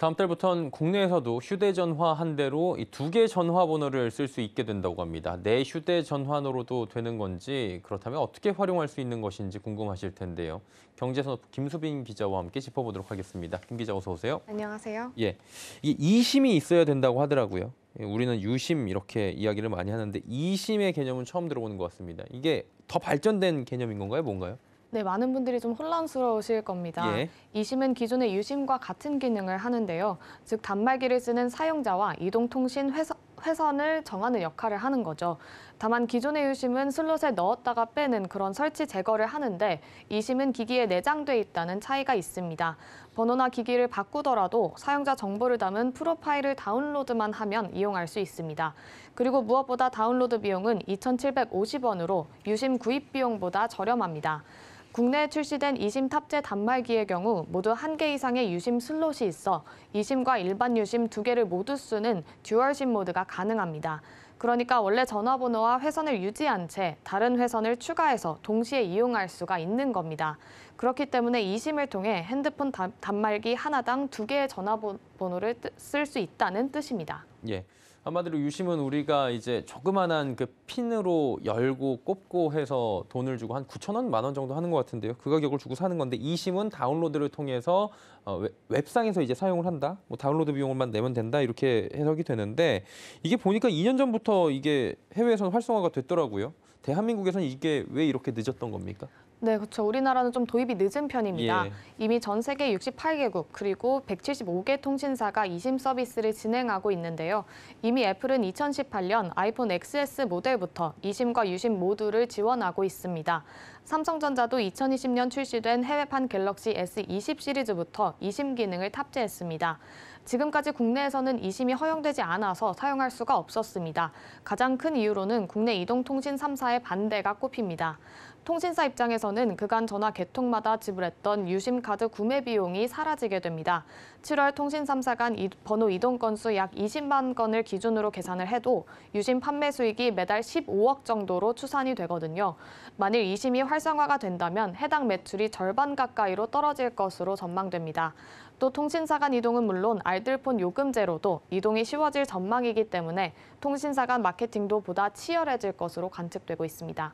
다음 달부터는 국내에서도 휴대전화 한 대로 이 2개 전화번호를 쓸 수 있게 된다고 합니다. 내 휴대전화로도 되는 건지 그렇다면 어떻게 활용할 수 있는 것인지 궁금하실 텐데요. 경제선업 김수빈 기자와 함께 짚어보도록 하겠습니다. 김 기자 어서 오세요. 안녕하세요. 예, 이 2심이 있어야 된다고 하더라고요. 우리는 유심 이렇게 이야기를 많이 하는데 2심의 개념은 처음 들어보는 것 같습니다. 이게 더 발전된 개념인 건가요? 뭔가요? 네, 많은 분들이 좀 혼란스러우실 겁니다. 예. 이심은 기존의 유심과 같은 기능을 하는데요. 즉, 단말기를 쓰는 사용자와 이동통신 회선을 정하는 역할을 하는 거죠. 다만 기존의 유심은 슬롯에 넣었다가 빼는 그런 설치 제거를 하는데 이심은 기기에 내장돼 있다는 차이가 있습니다. 번호나 기기를 바꾸더라도 사용자 정보를 담은 프로파일을 다운로드만 하면 이용할 수 있습니다. 그리고 무엇보다 다운로드 비용은 2,750원으로 유심 구입 비용보다 저렴합니다. 국내에 출시된 이심 탑재 단말기의 경우 모두 1개 이상의 유심 슬롯이 있어 이심과 일반 유심 2개를 모두 쓰는 듀얼심 모드가 가능합니다. 그러니까 원래 전화번호와 회선을 유지한 채 다른 회선을 추가해서 동시에 이용할 수가 있는 겁니다. 그렇기 때문에 이심을 통해 핸드폰 단말기 하나당 2개의 전화번호를 쓸 수 있다는 뜻입니다. 예. 한마디로 유심은 우리가 이제 조그만한 그 핀으로 열고 꼽고 해서 돈을 주고 한 9,000원, 10,000원 정도 하는 것 같은데요. 그 가격을 주고 사는 건데 이심은 다운로드를 통해서 웹상에서 이제 사용을 한다. 뭐 다운로드 비용을만 내면 된다. 이렇게 해석이 되는데 이게 보니까 2년 전부터 이게 해외에서는 활성화가 됐더라고요. 대한민국에서는 이게 왜 이렇게 늦었던 겁니까? 네, 그렇죠. 우리나라는 좀 도입이 늦은 편입니다. 예. 이미 전 세계 68개국 그리고 175개 통신사가 이심 서비스를 진행하고 있는데요. 이미 애플은 2018년 아이폰 XS 모델부터 이심과 유심 모두를 지원하고 있습니다. 삼성전자도 2020년 출시된 해외판 갤럭시 S20 시리즈부터 이심 기능을 탑재했습니다. 지금까지 국내에서는 이심이 허용되지 않아서 사용할 수가 없었습니다. 가장 큰 이유로는 국내 이동통신 3사의 반대가 꼽힙니다. 통신사 입장에서는 그간 전화 개통마다 지불했던 유심카드 구매 비용이 사라지게 됩니다. 7월 통신 3사 간 번호 이동 건수 약 20만 건을 기준으로 계산을 해도 유심 판매 수익이 매달 15억 정도로 추산이 되거든요. 만일 이심이 활성화가 된다면 해당 매출이 절반 가까이로 떨어질 것으로 전망됩니다. 또 통신사 간 이동은 물론 알뜰폰 요금제로도 이동이 쉬워질 전망이기 때문에 통신사 간 마케팅도 보다 치열해질 것으로 관측되고 있습니다.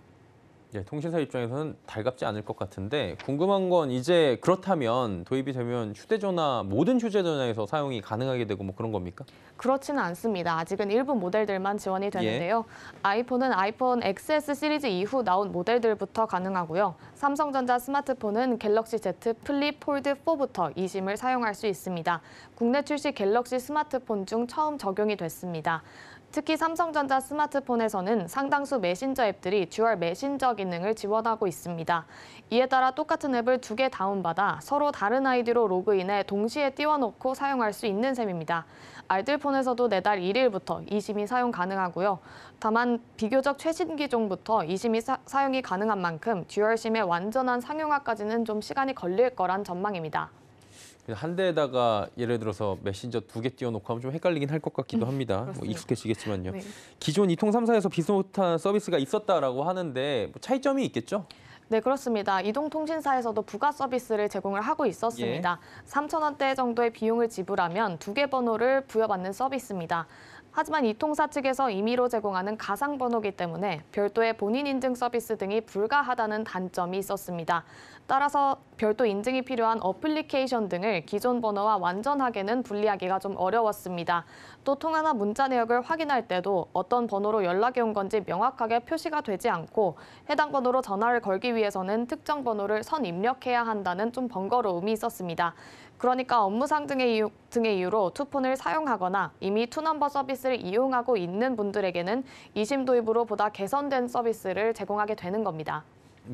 예, 통신사 입장에서는 달갑지 않을 것 같은데 궁금한 건 이제 그렇다면 도입이 되면 휴대전화 모든 휴대전화에서 사용이 가능하게 되고 뭐 그런 겁니까? 그렇지는 않습니다. 아직은 일부 모델들만 지원이 되는데요. 아이폰은 아이폰 XS 시리즈 이후 나온 모델들부터 가능하고요. 삼성전자 스마트폰은 갤럭시 Z 플립 폴드 4부터 이심을 사용할 수 있습니다. 국내 출시 갤럭시 스마트폰 중 처음 적용이 됐습니다. 특히 삼성전자 스마트폰에서는 상당수 메신저 앱들이 듀얼 메신저 기능을 지원하고 있습니다. 이에 따라 똑같은 앱을 2개 다운받아 서로 다른 아이디로 로그인해 동시에 띄워놓고 사용할 수 있는 셈입니다. 알뜰폰에서도 내달 1일부터 이심이 사용 가능하고요. 다만 비교적 최신 기종부터 이심이 사용이 가능한 만큼 듀얼심의 완전한 상용화까지는 좀 시간이 걸릴 거란 전망입니다. 한 대에다가 예를 들어서 메신저 2개 띄워놓고 하면 좀 헷갈리긴 할 것 같기도 합니다. 뭐 익숙해지겠지만요. 네. 기존 이통 3사에서 비슷한 서비스가 있었다라고 하는데 뭐 차이점이 있겠죠? 네, 그렇습니다. 이동통신사에서도 부가 서비스를 제공을 하고 있었습니다. 예. 3,000원대 정도의 비용을 지불하면 2개 번호를 부여받는 서비스입니다. 하지만 이통사 측에서 임의로 제공하는 가상 번호기 때문에 별도의 본인 인증 서비스 등이 불가하다는 단점이 있었습니다. 따라서 별도 인증이 필요한 어플리케이션 등을 기존 번호와 완전하게는 분리하기가 좀 어려웠습니다. 또 통화나 문자 내역을 확인할 때도 어떤 번호로 연락이 온 건지 명확하게 표시가 되지 않고 해당 번호로 전화를 걸기 위해서는 특정 번호를 선 입력해야 한다는 좀 번거로움이 있었습니다. 그러니까 업무상 등의 이유로 투폰을 사용하거나 이미 투넘버 서비스를 이용하고 있는 분들에게는 이심 도입으로 보다 개선된 서비스를 제공하게 되는 겁니다.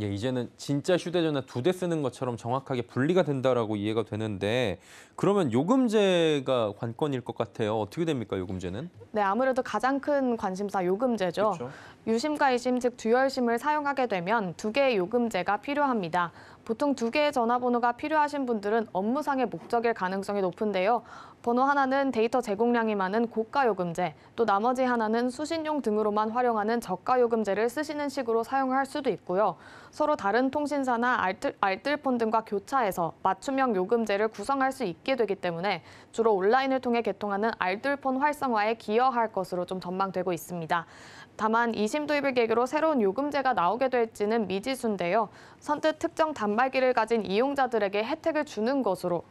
예, 이제는 진짜 휴대전화 2대 쓰는 것처럼 정확하게 분리가 된다라고 이해가 되는데 그러면 요금제가 관건일 것 같아요. 어떻게 됩니까, 요금제는? 네, 아무래도 가장 큰 관심사 요금제죠. 그렇죠. 유심과 이심, 즉 듀얼심을 사용하게 되면 2개의 요금제가 필요합니다. 보통 2개의 전화번호가 필요하신 분들은 업무상의 목적일 가능성이 높은데요. 번호 하나는 데이터 제공량이 많은 고가 요금제, 또 나머지 하나는 수신용 등으로만 활용하는 저가 요금제를 쓰시는 식으로 사용할 수도 있고요. 서로 다른 통신사나 알뜰폰 등과 교차해서 맞춤형 요금제를 구성할 수 있게 되기 때문에 주로 온라인을 통해 개통하는 알뜰폰 활성화에 기여할 것으로 좀 전망되고 있습니다. 다만 2심 도입을 계기로 새로운 요금제가 나오게 될지는 미지수인데요. 선뜻 특정 단말기를 가진 이용자들에게 혜택을 주는 것으로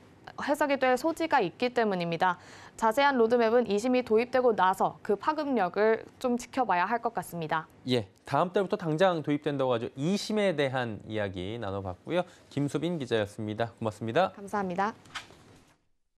해석이 될 소지가 있기 때문입니다. 자세한 로드맵은 2심이 도입되고 나서 그 파급력을 좀 지켜봐야 할 것 같습니다. 예, 다음 달부터 당장 도입된다고 하죠. 2심에 대한 이야기 나눠봤고요. 김수빈 기자였습니다. 고맙습니다. 감사합니다.